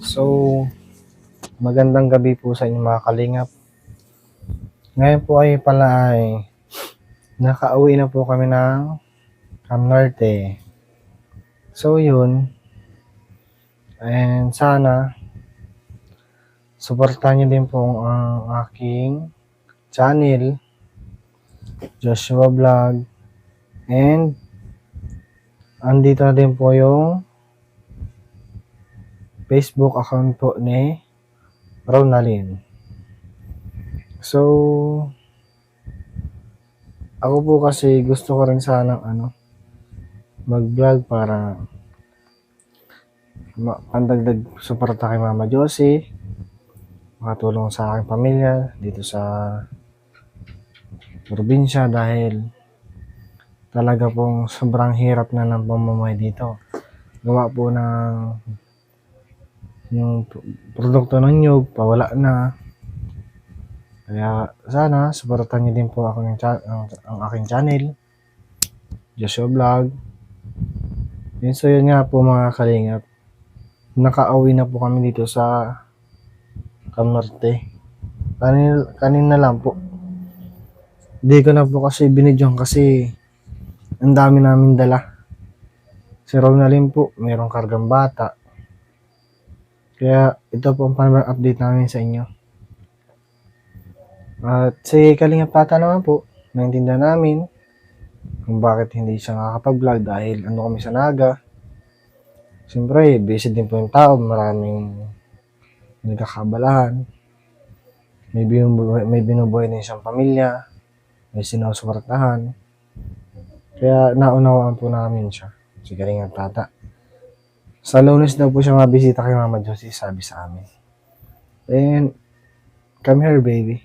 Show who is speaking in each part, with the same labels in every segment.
Speaker 1: So, magandang gabi po sa inyo mga kalingap. Ngayon po ay nakauwi na po kami ng Cam Norte. So, yun. And sana, suportahan niyo din po ang aking channel, Joshua Vlog. And, andito na din po yung Facebook account po ni Ronalyn. So, ako po kasi gusto ko rin sanang mag-vlog para pandagdag suporta kay Mama Josie, makatulong sa aking pamilya dito sa probinsya dahil talaga pong sobrang hirap na ng pamumuhay dito. Gawa po ng yung produkto ng nyug, pawala na. Kaya sana suportahan niyo din po ako ang aking channel, Joshua Vlog. So yun nga po mga kalingap, nakauwi na po kami dito sa Cam Norte. Kanina lang po. Hindi ko na po kasi binidyohan kasi ang dami namin dala. Si Ronalyn po, mayroong kargang bata. Kaya ito po ang panibang update namin sa inyo. At si Kalingap Tata naman po, naintindihan namin kung bakit hindi siya nakakapag-vlog dahil kami sa Naga. Siyempre, busy din po yung tao, maraming nagkakabalahan. May binubuhay din siyang pamilya, may sinusuportahan. Kaya naunawaan po namin siya, si Kalingap Tata. Sa Lunes daw po siya mabisita kay Mama Josie, sabi sa amin. And, come here, baby.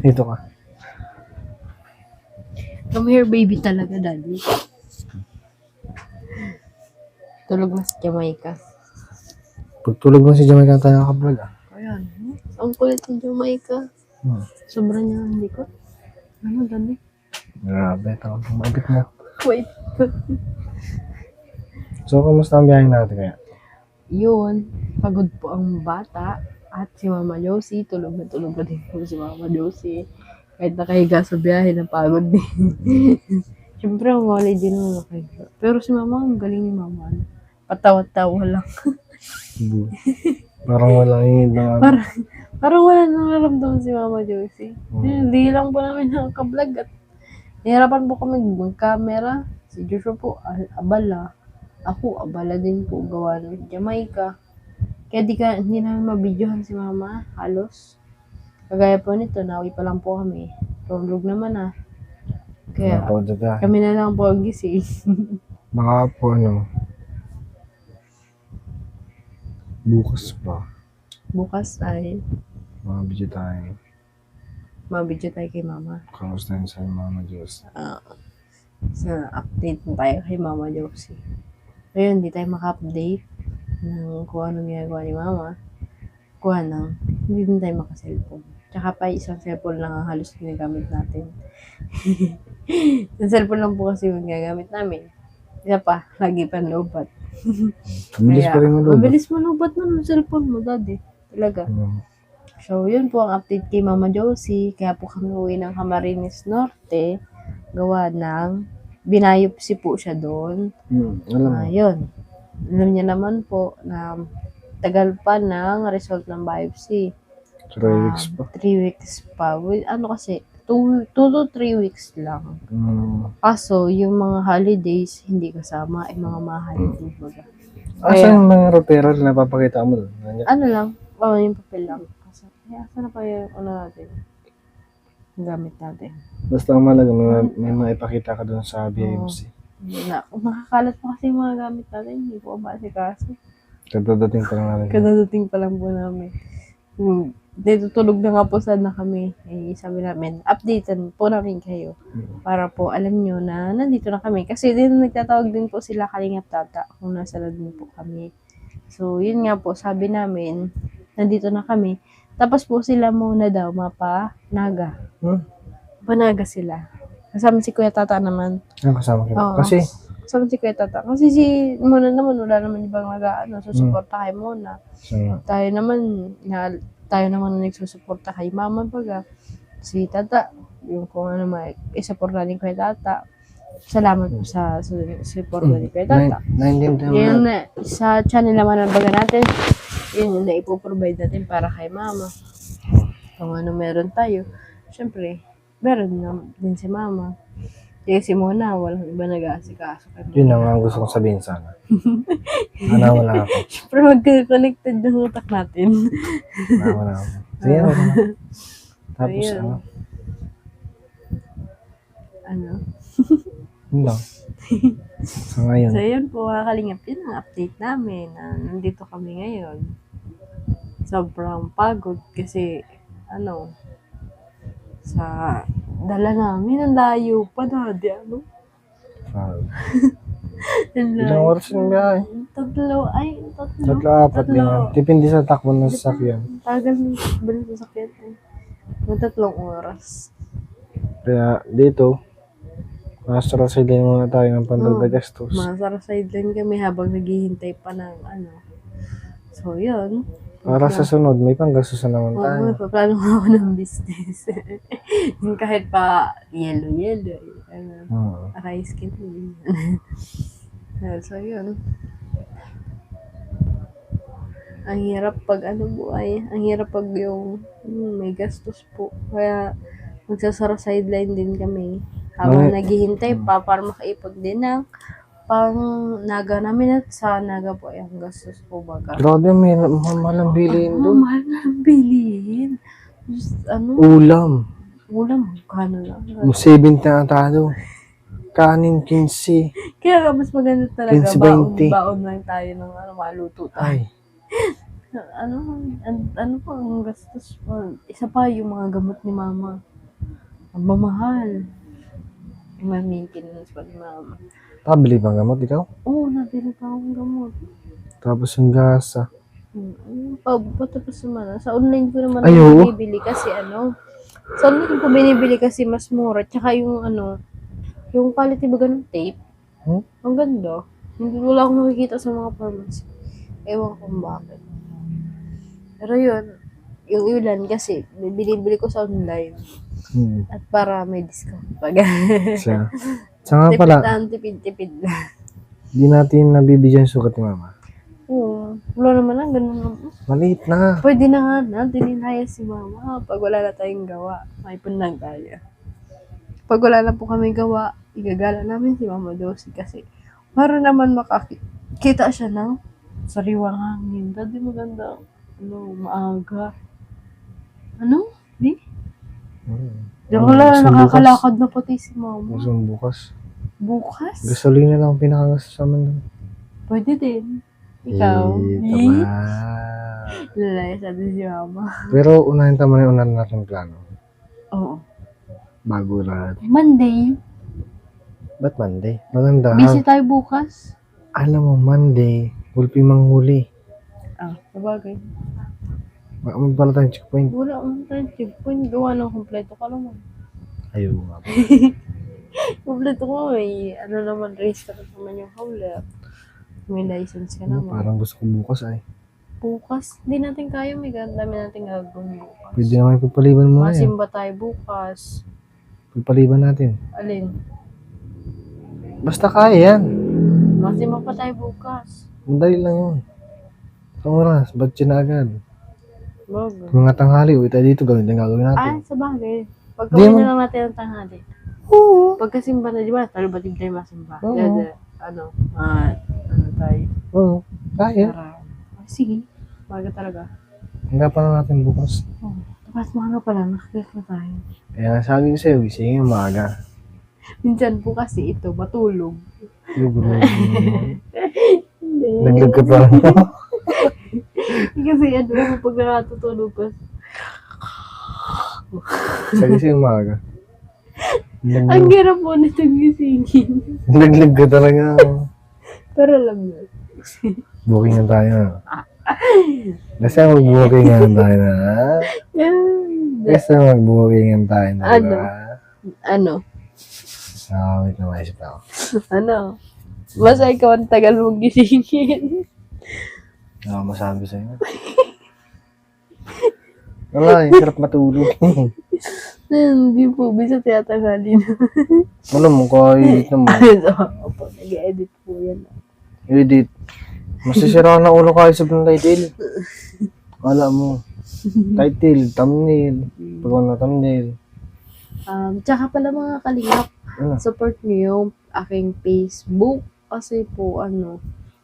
Speaker 1: Dito ka.
Speaker 2: Come here, baby talaga, daddy. Tulog na sa Jamaica.
Speaker 1: Pagtulog mo si Jamaica tayo nakablog
Speaker 2: Ayan. Ang kulit ng Jamaica. Sobra niya ang likod. Ano, daddy?
Speaker 1: Grabe, tawag mabit mo.
Speaker 2: Wait.
Speaker 1: So, kamusta ang biyahe natin kaya?
Speaker 2: Yun. Pagod po ang bata. At si Mama Josie, tulog na din po si Mama Josie. Kahit nakahiga sa biyahe, napagod din. Siyempre, ang walay din naman nakahiga. Pero si Mama, ang galing ni Mama. Patawa-tawa lang.
Speaker 1: Parang walang hingid ng
Speaker 2: Parang wala nararamdaman si Mama Josie. Hindi lang po namin nakaka-vlog at nahirapan po kami mag-camera. Si Joshua po, abala. Ako, abala din po gawa ng Jamaica. Kaya hindi namin mabidyohan si Mama, halos. Kagaya po nito, nawi pa lang po kami. Tulog naman Kaya kami na lang po ang gising.
Speaker 1: Baka po bukas pa.
Speaker 2: Bukas ay
Speaker 1: Mabidyo tayo
Speaker 2: kay Mama.
Speaker 1: Kamusta yun sa Mama Josie?
Speaker 2: Sa update na tayo kay Mama Josie. Ayun, hindi tayo maka-update ng kung anong ginagawa ni Mama. Hindi din tayo maka-cellphone. Tsaka pa isang cellphone lang ang halos ginagamit natin. Isang cellphone lang po kasi yung ginagamit namin. Isa pa, lagi pa lobat.
Speaker 1: Mabilis pa rin malubat.
Speaker 2: Mabilis malubat na ng cellphone mo, daddy. Talaga. So, yun po ang update kay Mama Josie. Kaya po kami uwi ng Camarines Norte. Gawa ng binayopsi po siya doon. Yun. Alam niya naman po na tagal pa ng result ng biopsy.
Speaker 1: 3 weeks pa.
Speaker 2: 3 weeks pa. Kasi, 2 to 3 weeks lang. Kaso, yung mga holidays, hindi kasama. Mga mahal.
Speaker 1: Asan yung mga referral na papakita mo doon?
Speaker 2: Ano lang? Yung papel lang. Asan na pa yung natin? Gamit natin.
Speaker 1: Basta ang malaga, may maipakita ka doon sa BMC.
Speaker 2: Makakalat pa kasi yung mga gamit natin. Hindi po ba kasi.
Speaker 1: Kadadating pa lang po namin.
Speaker 2: Tutulog na nga po sana kami. Sabi namin, updatean po namin kayo. Para po alam nyo na nandito na kami. Kasi nagtatawag din po sila Kalingap Tata kung nasa na din po kami. So, yun nga po, sabi namin, nandito na kami. Tapos po sila muna daw, Panaga sila. Kasama si Kuya Tata naman.
Speaker 1: Kasama kita. Kasi
Speaker 2: Kasama si Kuya Tata. Kasi si Mona naman, wala naman ibang nag-ano, susuporta kay Mona.
Speaker 1: So,
Speaker 2: Tayo naman ang nagsusuporta kay Mama baga. Si Tata, yung kung ano isuporta ni Kuya Tata. Salamat po sa suporta ni Kuya Tata.
Speaker 1: Naintindihan mo
Speaker 2: Yun
Speaker 1: na.
Speaker 2: sa channel naman ang baga natin, yun yung na-ipoprovide natin para kay Mama. Kung ano meron tayo, syempre, meron na din si Mama. Kaya si Mona, walang iba nag-aasikaso kay Mona.
Speaker 1: Yun lang ang gusto kong sabihin sana. Wala ako.
Speaker 2: Pero mag-connected yung utak natin.
Speaker 1: Wala ako. Sige, wala. Tapos
Speaker 2: Ayun. Ano?
Speaker 1: Yun lang. So ngayon,
Speaker 2: So, yun po, mga kalingap, yun ang update namin. Nandito kami ngayon. Sobrang pagod kasi, sa dala namin, ang layo pa dati, Ang
Speaker 1: ilang
Speaker 2: layo.
Speaker 1: oras yung biyahe?
Speaker 2: Tatlo.
Speaker 1: 3, 4, 5. Depende sa takbo ng sasakyan.
Speaker 2: Tagal ng balik sa sakit eh. Mga 3 oras.
Speaker 1: Kaya dito, nasa sideline muna tayo ng pandagdag gastos.
Speaker 2: Masara sideline kami habang naghihintay pa ng So, yun.
Speaker 1: Para sa sunod, may panggastos na naman tayo.
Speaker 2: Oo, paplano nga ako ng business. Yung kahit pa yellow, rice skin. So, yun. Ang hirap pag buhay. Ang hirap pag yung may gastos po. Kaya magsasara sideline din kami. Habang naghihintay pa para makaipag din ng pang naga namin at sa naga po ay ang gastos po baga.
Speaker 1: Grabe, may mahal ang bilihin doon.
Speaker 2: Mahal na ang bilihin. Just,
Speaker 1: Ulam.
Speaker 2: kano lang.
Speaker 1: 70 na tayo. Kanin 15.
Speaker 2: Kaya mas maganda talaga,
Speaker 1: 15-20.
Speaker 2: baon lang tayo ng maluto tayo.
Speaker 1: Ay,
Speaker 2: Po ang gastos po. Isa pa yung mga gamot ni Mama. Ang mamahal. Yung maintenance pa ni Mama.
Speaker 1: pabili bang gamot ikaw?
Speaker 2: Oo, nabili pa akong gamot.
Speaker 1: Tapos yung gasa.
Speaker 2: Tapos naman, sa online ko naman
Speaker 1: Ay, oo.
Speaker 2: binibili kasi sa online ko binibili kasi mas mura. Tsaka yung yung quality ba ganun tape? Ang ganda. Hindi wala akong nakikita sa mga pharmacy. Ewan kung bakit. Pero yun, yung ilan kasi, binibili ko sa online. At para may discount pag.
Speaker 1: Siya. Siya nga pala,
Speaker 2: Tipid lang.
Speaker 1: di natin nabibigyan yung sukat ni Mama.
Speaker 2: Oo. Wala naman lang, ganun lang.
Speaker 1: Maliit na.
Speaker 2: Pwede na nga natin inaya si Mama. Pag wala na tayong gawa, may punlang tayo. Pag wala na po kami gawa, igagala namin si Mama Josie kasi para naman makakita siya ng sariwang hangin. Dati maganda. Maaga. Di? Wala, nakakalakad na pati si Mama.
Speaker 1: Gusto bukas.
Speaker 2: Bukas?
Speaker 1: Gasolina lang ang pinakagastos naman doon.
Speaker 2: Pwede din. Ikaw?
Speaker 1: Tama.
Speaker 2: Lalaya sa si Mama.
Speaker 1: Pero unahin tama na yung unahin natin plano.
Speaker 2: Oo.
Speaker 1: Bago lahat.
Speaker 2: Monday.
Speaker 1: Ba't Monday? Maganda.
Speaker 2: Busy tayo bukas.
Speaker 1: Alam mo, Monday, hulpi manghuli.
Speaker 2: Sabagay.
Speaker 1: Magpala tayong checkpoint.
Speaker 2: Wala akong time. Checkpoint. Gawa ng kompleto ka naman.
Speaker 1: Ayaw nga.
Speaker 2: Kompleto ko eh. Naman, race ka naman yung hauler. May license ka naman.
Speaker 1: Parang gusto ko bukas ay.
Speaker 2: Bukas, hindi natin kaya. May dami natin gagawin bukas.
Speaker 1: Pwede naman ipagpaliban mo na yan.
Speaker 2: Masimba tayo bukas.
Speaker 1: Pagpaliban natin.
Speaker 2: Alin?
Speaker 1: Basta kaya yan.
Speaker 2: Masimba pa tayo bukas.
Speaker 1: Madali lang yun. Sa oras, ba't yun na agad?
Speaker 2: Bago.
Speaker 1: Mga tanghali, uwi tayo dito, gawin din gagawin natin.
Speaker 2: Sa bagay. Pagkawin na lang natin ang tanghali.
Speaker 1: Oo.
Speaker 2: Pagkasimba na, di ba? Talo ba tayo masimba?
Speaker 1: Oo.
Speaker 2: Tayo.
Speaker 1: Oo, kaya.
Speaker 2: Sige. Baga talaga.
Speaker 1: Hanggapan na natin bukas.
Speaker 2: Tapos mga pala, nakaklik na tayo.
Speaker 1: Kaya nga sabi ko sa'yo, gisingin yung maaga.
Speaker 2: Minsan po kasi ito, matulog.
Speaker 1: Lugro.
Speaker 2: Hindi.
Speaker 1: Naglag ka pa lang.
Speaker 2: Kasi pag nakatutulog ko.
Speaker 1: Sabi sa'yo yung maaga.
Speaker 2: Ang hirap po na itong gisingin.
Speaker 1: Naglag ka talaga.
Speaker 2: Pero alam mo.
Speaker 1: Booking na tayo. Kasi mag-booking tayo na. Kasi mag-booking tayo na.
Speaker 2: Ano?
Speaker 1: Wait na maisip ako.
Speaker 2: Ano? Basta ikaw ang tagal mong gisingin.
Speaker 1: Ano masabi sa'yo? Wala, hirap matulog.
Speaker 2: Hindi po, bisa tiyatagali na.
Speaker 1: Alam mo, kahit naman.
Speaker 2: Opo, nag-edit po yan.
Speaker 1: Edit. Masisira na ulo ka sa title. Kala mo. Title, thumbnail. Pag na thumbnail.
Speaker 2: Tsaka pala mga kalingap,
Speaker 1: Ano?
Speaker 2: support niyo yung aking Facebook kasi po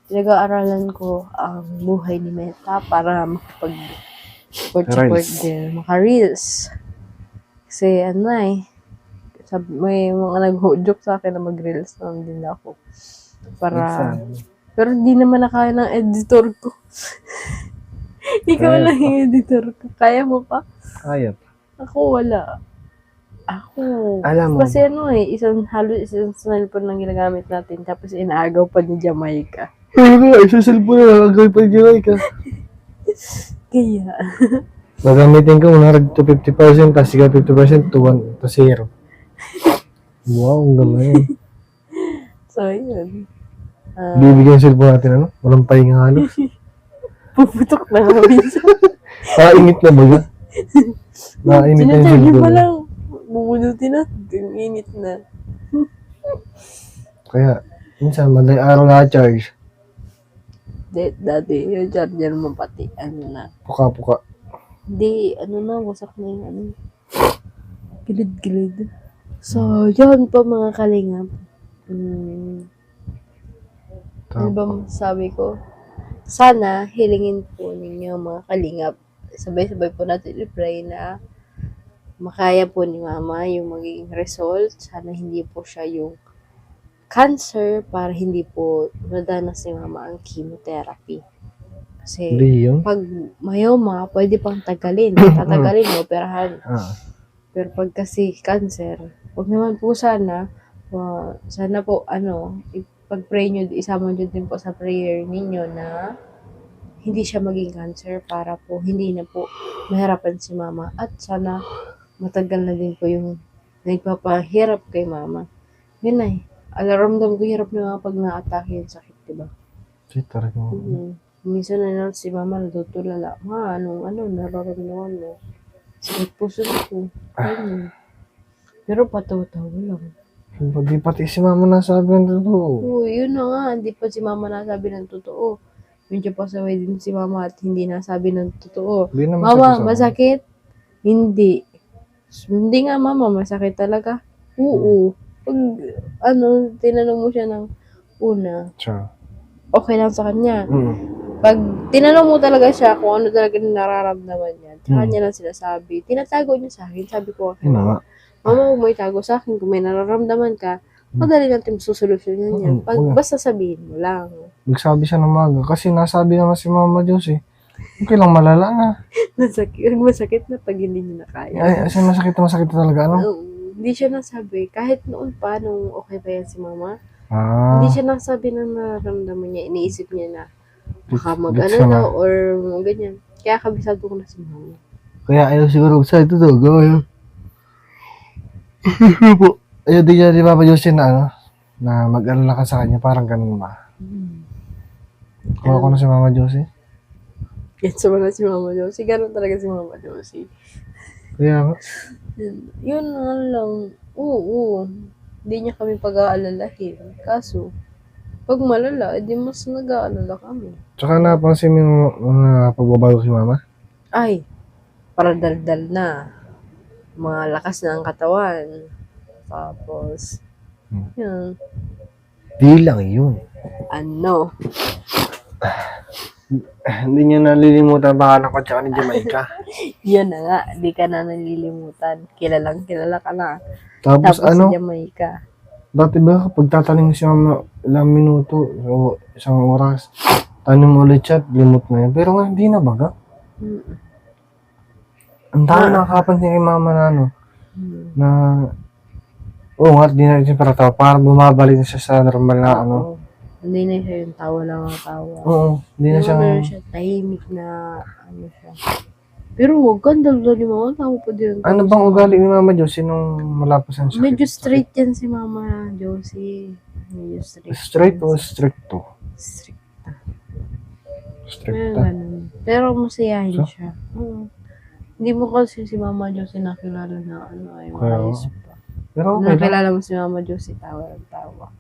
Speaker 2: pinag-aaralan ko ang buhay ni Meta para makapag-support
Speaker 1: Reels.
Speaker 2: din, maka-reels. Kasi may mga nag-joke sa akin na mag-reels naman din ako. Para, pero hindi naman na kaya ng editor ko. Ikaw
Speaker 1: Kaya
Speaker 2: lang yung editor ko. Kaya mo pa?
Speaker 1: Kaya pa.
Speaker 2: Ako wala. Ako.
Speaker 1: Alam mo.
Speaker 2: Kasi isang cellphone lang ginagamit natin. Tapos inaagaw pa ni Jamaica.
Speaker 1: Isa cellphone na gagawin pa yung ka.
Speaker 2: Kaya.
Speaker 1: Gagamitin ko muna to 50%, tapos siga 50% to 1 to 0. Wow, ang galing.
Speaker 2: So, yun.
Speaker 1: Bibigyan yung cellphone natin, walang pahinga halos.
Speaker 2: Puputok na nga minsan.
Speaker 1: Nakainit na ba? Nakainit na yung
Speaker 2: Sinacharge pa
Speaker 1: cellphone.
Speaker 2: lang. Bumunutin na. Init na.
Speaker 1: Kaya, minsan, madaling araw na-charge.
Speaker 2: Dati, yung charger mo pati,
Speaker 1: Puka-puka.
Speaker 2: Hindi, wasak na yung gilid-gilid. So, yun po mga kalingap. Ano ba masabi ko? Sana, hilingin po ninyo mga kalingap. Sabay-sabay po natin i-pray na makaya po ni Mama yung magiging result. Sana hindi po siya yung cancer para hindi po madanas ni Mama ang chemotherapy. Kasi
Speaker 1: Hindi yun.
Speaker 2: pag myoma, pwede pang tagalin. Tatagalin mo, operahan. Pero pag kasi cancer, wag naman po sana po, pag-pray nyo, isama nyo din po sa prayer ninyo na hindi siya maging cancer para po hindi na po mahirapan si Mama. At sana matagal na din po yung nagpapahirap kay Mama. Yun na Alaramdam ko hirap na pag na-atake yung sakit, diba?
Speaker 1: Talaga mo.
Speaker 2: Minsan na si Mama natutulala. Nararamdaman mo. Sakit puso ko. Ayun. Pero patawa-tawa lang.
Speaker 1: Hindi pati si Mama nasabi ng totoo.
Speaker 2: Yun na nga. Hindi pa si Mama nasabi ng totoo. Medyo pasaway din si Mama at hindi nasabi ng totoo.
Speaker 1: Hindi naman
Speaker 2: Mama,
Speaker 1: sabi sa
Speaker 2: masakit? Hindi. Hindi nga, Mama, masakit talaga. Oo. Pag, tinanong mo siya ng una,
Speaker 1: Siya.
Speaker 2: okay lang sa kanya. Pag tinanong mo talaga siya kung ano talaga nararamdaman niya, tsaka niya lang sinasabi, tinatago niya sa akin. Sabi ko,
Speaker 1: Yun na nga.
Speaker 2: Mama, huwag mo itago sa akin. Kung may nararamdaman ka, madali natin susolusyonan yan. Basta sabihin mo lang.
Speaker 1: Nagsabi siya ng maga. Kasi nasabi naman si Mama Diyos okay lang, malala na.
Speaker 2: Masakit na pag hindi niya na kaya.
Speaker 1: Ay, masakit na talaga,
Speaker 2: Hindi siya nasabi. Kahit noon pa, nung okay pa yan si Mama,
Speaker 1: Ah.
Speaker 2: hindi siya nasabi na nararamdaman niya. Iniisip niya na baka
Speaker 1: Gets ka na.
Speaker 2: or ganyan. Kaya kabisado ko na si Mama.
Speaker 1: Kaya ayaw siguro sa ito to. Gawin. Ayaw din niya ni Papa Jose na na mag-alala ka sa kanya. Parang ganun ba? Kuha ko na si Mama Jose.
Speaker 2: Yan sa mga si Mama Josie. Ganun talaga si Mama Josie.
Speaker 1: Kaya nga.
Speaker 2: Yun nga lang. Oo. Hindi niya kami pag-aalalahin. Kaso, pag malala, edi mas nag-aalala kami.
Speaker 1: Tsaka napansin mo yung mga pagbabago si Mama?
Speaker 2: Ay, para daldal na. Mga lakas na ang katawan. Tapos, yun.
Speaker 1: Di lang yun. Hindi niya nalilimutan baka na ko tsaka ni Jamaica.
Speaker 2: Yan na nga. Di ka na nalilimutan. Kilala ka na.
Speaker 1: Tapos
Speaker 2: si Jamaica.
Speaker 1: Dati ba kapag tatanim si Mama ilang minuto o isang oras, tanim ulit siya, limot na yan. Pero nga, hindi na baga. Ang dami nakakapansin kay Mama na na nga, di na rin siya para tawa. Parang bumabalik na siya sa normal na
Speaker 2: Hindi na siya yung tawa lang ang tawa.
Speaker 1: Oo, hindi na siya.
Speaker 2: Meron siya tahimik na siya. Pero wag kang daldal ni Mama. Tawa pa din.
Speaker 1: Ano bang ugali ni Mama Josie nung malapasan siya?
Speaker 2: Medyo straight yan si Mama Josie. Medyo strict.
Speaker 1: Straight o stricto?
Speaker 2: Strict. Meron
Speaker 1: Stricta.
Speaker 2: ganun. Pero masayahin
Speaker 1: So?
Speaker 2: siya. Hindi mo kasi si Mama Josie nakilala na ay
Speaker 1: Kaya
Speaker 2: maayos pa.
Speaker 1: Pero okay lang.
Speaker 2: Nakilala mo si Mama Josie, tawa ng tawa.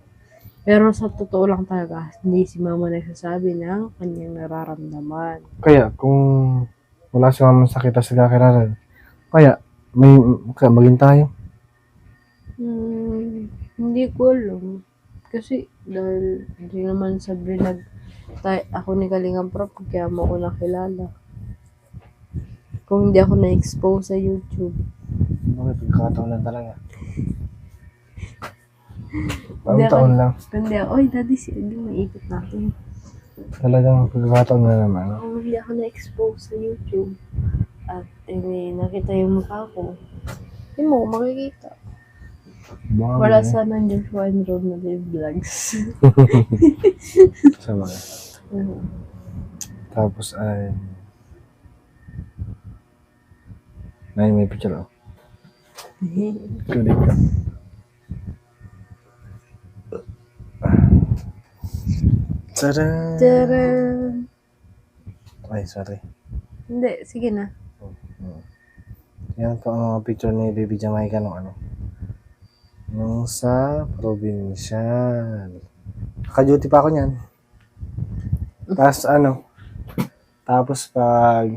Speaker 2: Pero sa totoo lang talaga, hindi si Mama nagsasabi ng kanyang nararamdaman.
Speaker 1: Kaya kung wala si mama sakit sa kakilala, kaya maging tayo.
Speaker 2: Hindi ko alam. Kasi dahil hindi naman sabi ako ni Kalingap Prab, kaya mo ako nakilala. Kung hindi ako na-expose sa YouTube.
Speaker 1: Bakit pagkakataon lang talaga?
Speaker 2: Hindi
Speaker 1: Ang taon lang.
Speaker 2: Kundi ako, oy daddy, sige, maikot natin.
Speaker 1: Talagang pagkakataon na naman. No?
Speaker 2: Kung hindi ako na-expose sa YouTube, at nakita yung mukha ko, hindi mo ko makikita.
Speaker 1: Baka
Speaker 2: Wala
Speaker 1: ganun.
Speaker 2: sana yung Joshua and Rob na live vlogs.
Speaker 1: Sa mga. Tapos ay may picture ako. Kulit ka. Tadaan!
Speaker 2: Tcharan!
Speaker 1: Ay, sorry.
Speaker 2: Hindi, sige na.
Speaker 1: Yan po ang mga picture ni Baby Jamaica nung ano. Nung sa provincial. Naka-duty pa ako niyan. Tapos pag,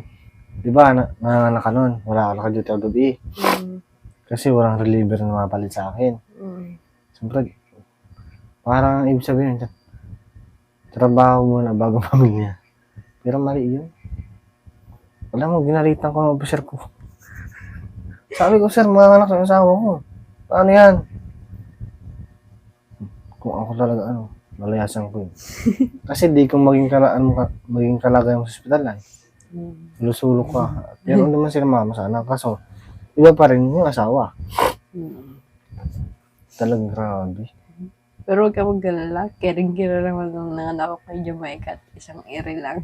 Speaker 1: di ba, nanganak ka nun, wala ako naka-duty ako gabi. Kasi walang reliever na mapalit sa akin. Siyempre, parang ibig sabihin, trabaho muna bago pamilya. Pero mali yun. Alam mo, ginalitan ko ng officer ko. Sabi ko, sir, mga anak sa asawa ko. Paano yan? Kung ako talaga, lalayasan ko yun. Kasi di ko maging kalagayan sa ospital lang. Lusulok ka. Pero naman sila mama sana. Kaso, iba pa rin yung asawa. Talagang grabe.
Speaker 2: Pero huwag ka mag-alala. Kering-kira naman nung nanganak ako kay Jamaica at isang ere lang.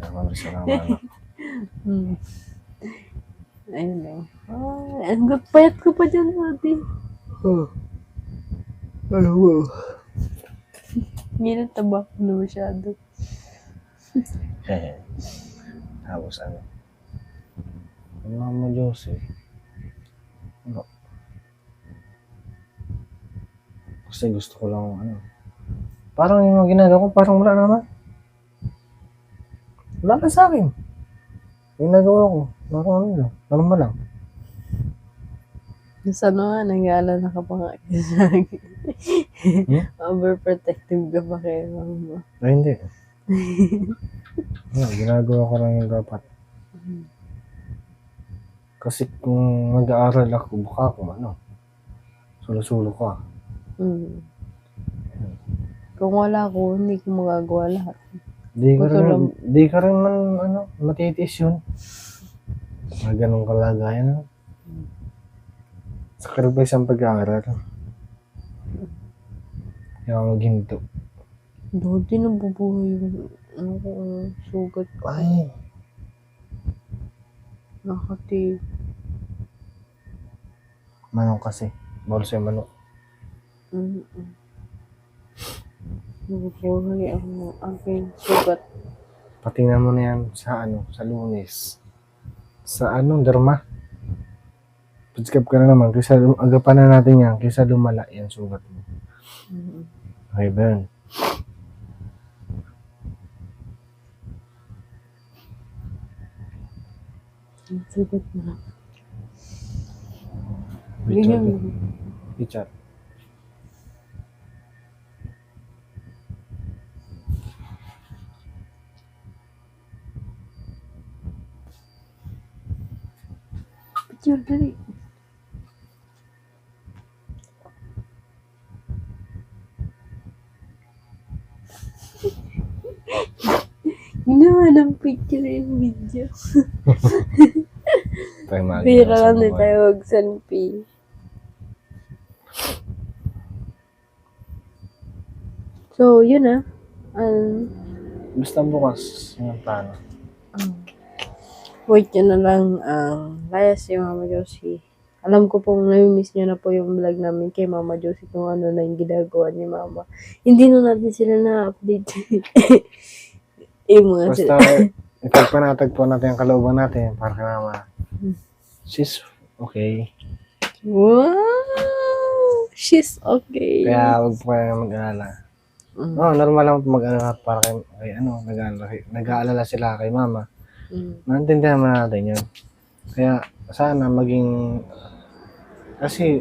Speaker 1: Salamat.
Speaker 2: Ayun lang. Ang payat ko pa dyan, ate.
Speaker 1: Ano mo?
Speaker 2: Hindi na taba ko na masyado.
Speaker 1: Tapos Mama Josie. Kasi gusto ko lang parang yung mga ginagawa ko, parang wala naman. Wala na sa akin. Yung ginagawa ko, normal lang.
Speaker 2: Sana nga, nag-aalala ka pa nga sa akin. Overprotective ka pa kay Mama.
Speaker 1: Ay, hindi. Ginagawa ko lang yung dapat. Kasi kung nag-aaral ako, baka ako sulo-sulo ka.
Speaker 2: Kung wala ko, hindi ko magagawa lahat.
Speaker 1: Di ka rin man, matitiis yun. Ganong kalagayan. Sacrifice ang pag-aaral. Kaya maghinto.
Speaker 2: Dati nabubuhay yung sugat ko.
Speaker 1: Ay.
Speaker 2: Nakati.
Speaker 1: Manok kasi. Bawal sa'yo manok.
Speaker 2: Nabubuhay ang aking sugat.
Speaker 1: Patingnan mo na yan sa Lunes. Sa derma. Pagskap ka na naman. Kaysa agapan na natin yan. Kaysa lumala yan sugat mo. Okay ba yun?
Speaker 2: Sugat na.
Speaker 1: Richard.
Speaker 2: Picture dali. Ginawa ng picture yung video. Bira lang na tayo mag-selfie. So, yun na.
Speaker 1: Basta bukas yung plano.
Speaker 2: Wait nyo na lang ang layas si Mama Josie. Alam ko pong nami-miss nyo na po yung vlog namin kay Mama Josie kung ano na yung ginagawa ni Mama. Hindi na natin sila na-update. Yung mga
Speaker 1: Basta, ipagpanatag po natin ang kalooban natin para kay mama. She's okay.
Speaker 2: Wow! She's okay.
Speaker 1: Kaya huwag po kayo mag-alala. Oo, normal lang po mag-alala para kay nag-aalala sila kay mama. Naintindihan naman natin yun. Kaya sana maging, kasi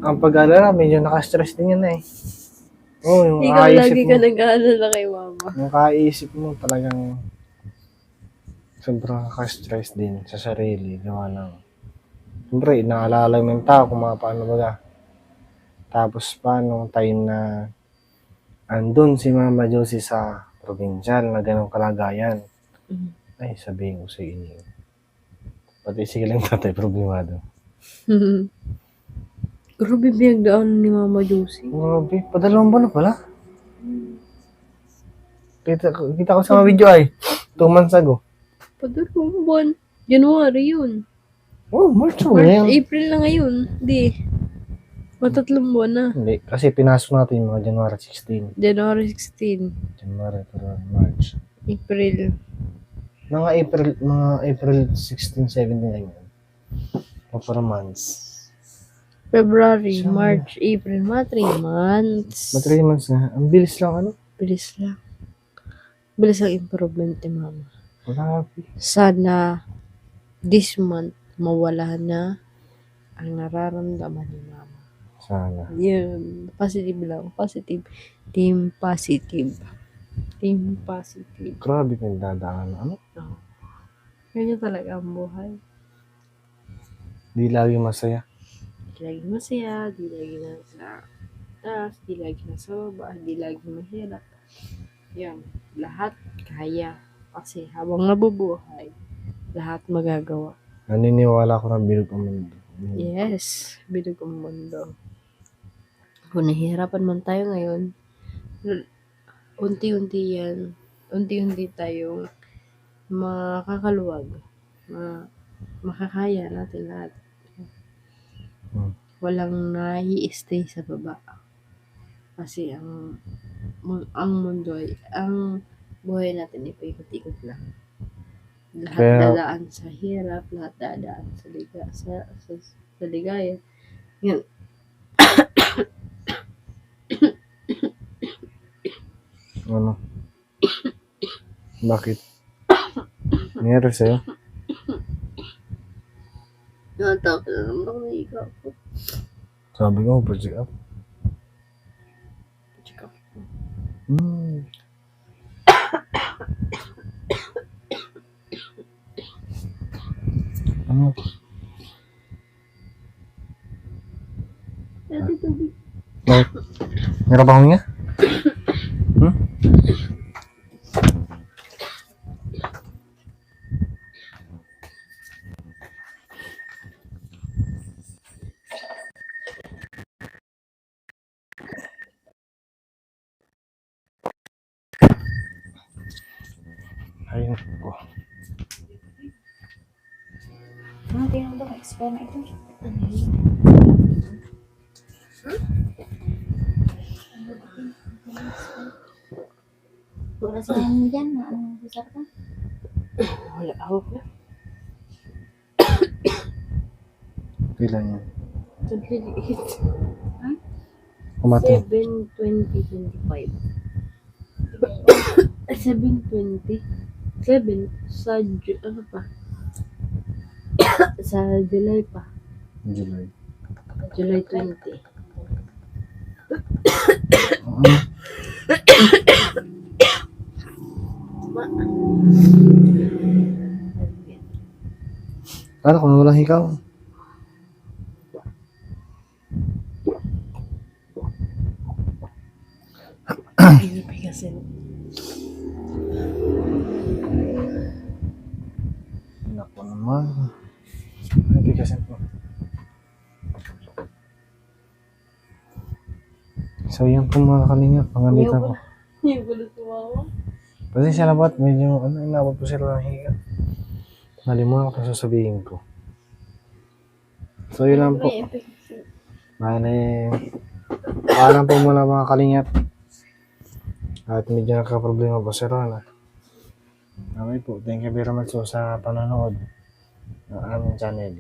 Speaker 1: ang pag-aalala medyo naka-stress din yan eh. Oo, yung
Speaker 2: Ikaw
Speaker 1: kaisip
Speaker 2: lagi
Speaker 1: mo,
Speaker 2: ka nag-aalala kay Mama.
Speaker 1: yung kaisip mo talagang sobrang naka-stress din sa sarili. Gawa ng, siyempre, naalala mo yung tao kung mga paano baga. Tapos paano time na andun si Mama Josie sa provincial na ganong kalagayan. Ay, sabihin ko sa inyo. Pati silang tatay problemado.
Speaker 2: Grabe pinagdaanan ni Mama Josie.
Speaker 1: Grabe, padalawang buwan na pala. Kita ko sa mga video ay 2 months ago.
Speaker 2: Padalawang buwan. January yun.
Speaker 1: Oh, March
Speaker 2: March,
Speaker 1: ngayon.
Speaker 2: April na ngayon. Hindi. Matatlong buwan na.
Speaker 1: Hindi, kasi pinasok natin yung mga January 16.
Speaker 2: January 16.
Speaker 1: January, February, March.
Speaker 2: April.
Speaker 1: Mga April 16, 17 ganyan. O para months.
Speaker 2: February,
Speaker 1: Siya.
Speaker 2: March, April. Mga 3 months.
Speaker 1: Mga 3 months na. Ang bilis lang ano.
Speaker 2: Bilis lang. Bilis ang improvement ni Mama.
Speaker 1: Grabe.
Speaker 2: Sana this month mawala na ang nararamdaman ni Mama.
Speaker 1: Sana.
Speaker 2: Yun. Positive lang. Positive. Team positive. Team positive.
Speaker 1: Grabe kang dadaan. Ano?
Speaker 2: Oh. Ganyan talaga ang buhay.
Speaker 1: Di lagi masaya.
Speaker 2: Di lagi masaya, di lagi nasa taas, di lagi nasa baba, di lagi mahirap. Yan. Lahat kaya. Kasi habang nabubuhay, lahat magagawa.
Speaker 1: Naniniwala ko na bilog ang mundo.
Speaker 2: Yes. Bilog ang mundo. Kung nahihirapan man tayo ngayon, unti-unti yan. Unti-unti tayong makakaluwag. Makakaya natin lahat. Walang nai-stay sa baba. Kasi ang mundo ay, ang buhay natin ay paikot-ikot lang. Lahat
Speaker 1: Kaya-
Speaker 2: dadaan sa hirap, lahat dadaan sa ligaya. Yan.
Speaker 1: Ano? Bakit? Nangyari sa'yo?
Speaker 2: Natapos na naman ako na ikaw.
Speaker 1: Sabi ko, project up.
Speaker 2: Check up.
Speaker 1: Ano?
Speaker 2: Dati tubig.
Speaker 1: Bakit? Meron ba huminga? Ayun po.
Speaker 3: Ano tingnan daw ka-expire na ito? Wala sa amin dyan na ano usap ka?
Speaker 2: Wala ako na.
Speaker 1: Kailan yan?
Speaker 2: 28.
Speaker 1: Kumating.
Speaker 2: 7/20/25. 7/20. 7 sa ano pa? Sa July pa.
Speaker 1: July.
Speaker 2: July 20.
Speaker 1: Ano kung walang hikaw?
Speaker 2: Hirap kasi.
Speaker 1: Naku naman. Nabigasin po. So yan po mga kalinga. Pangandito po.
Speaker 2: Yung gulo tumawa.
Speaker 1: Pasensya na po at medyo inabot po sila ng higa. Nalimutan ko pa sasabihin ko. So, yun lang po.
Speaker 2: May effect.
Speaker 1: Bale, paalam po muna mga kalingap. At medyo nagka-problema po si Ron. Okay po. Thank you very much po sa panonood ng aming channel.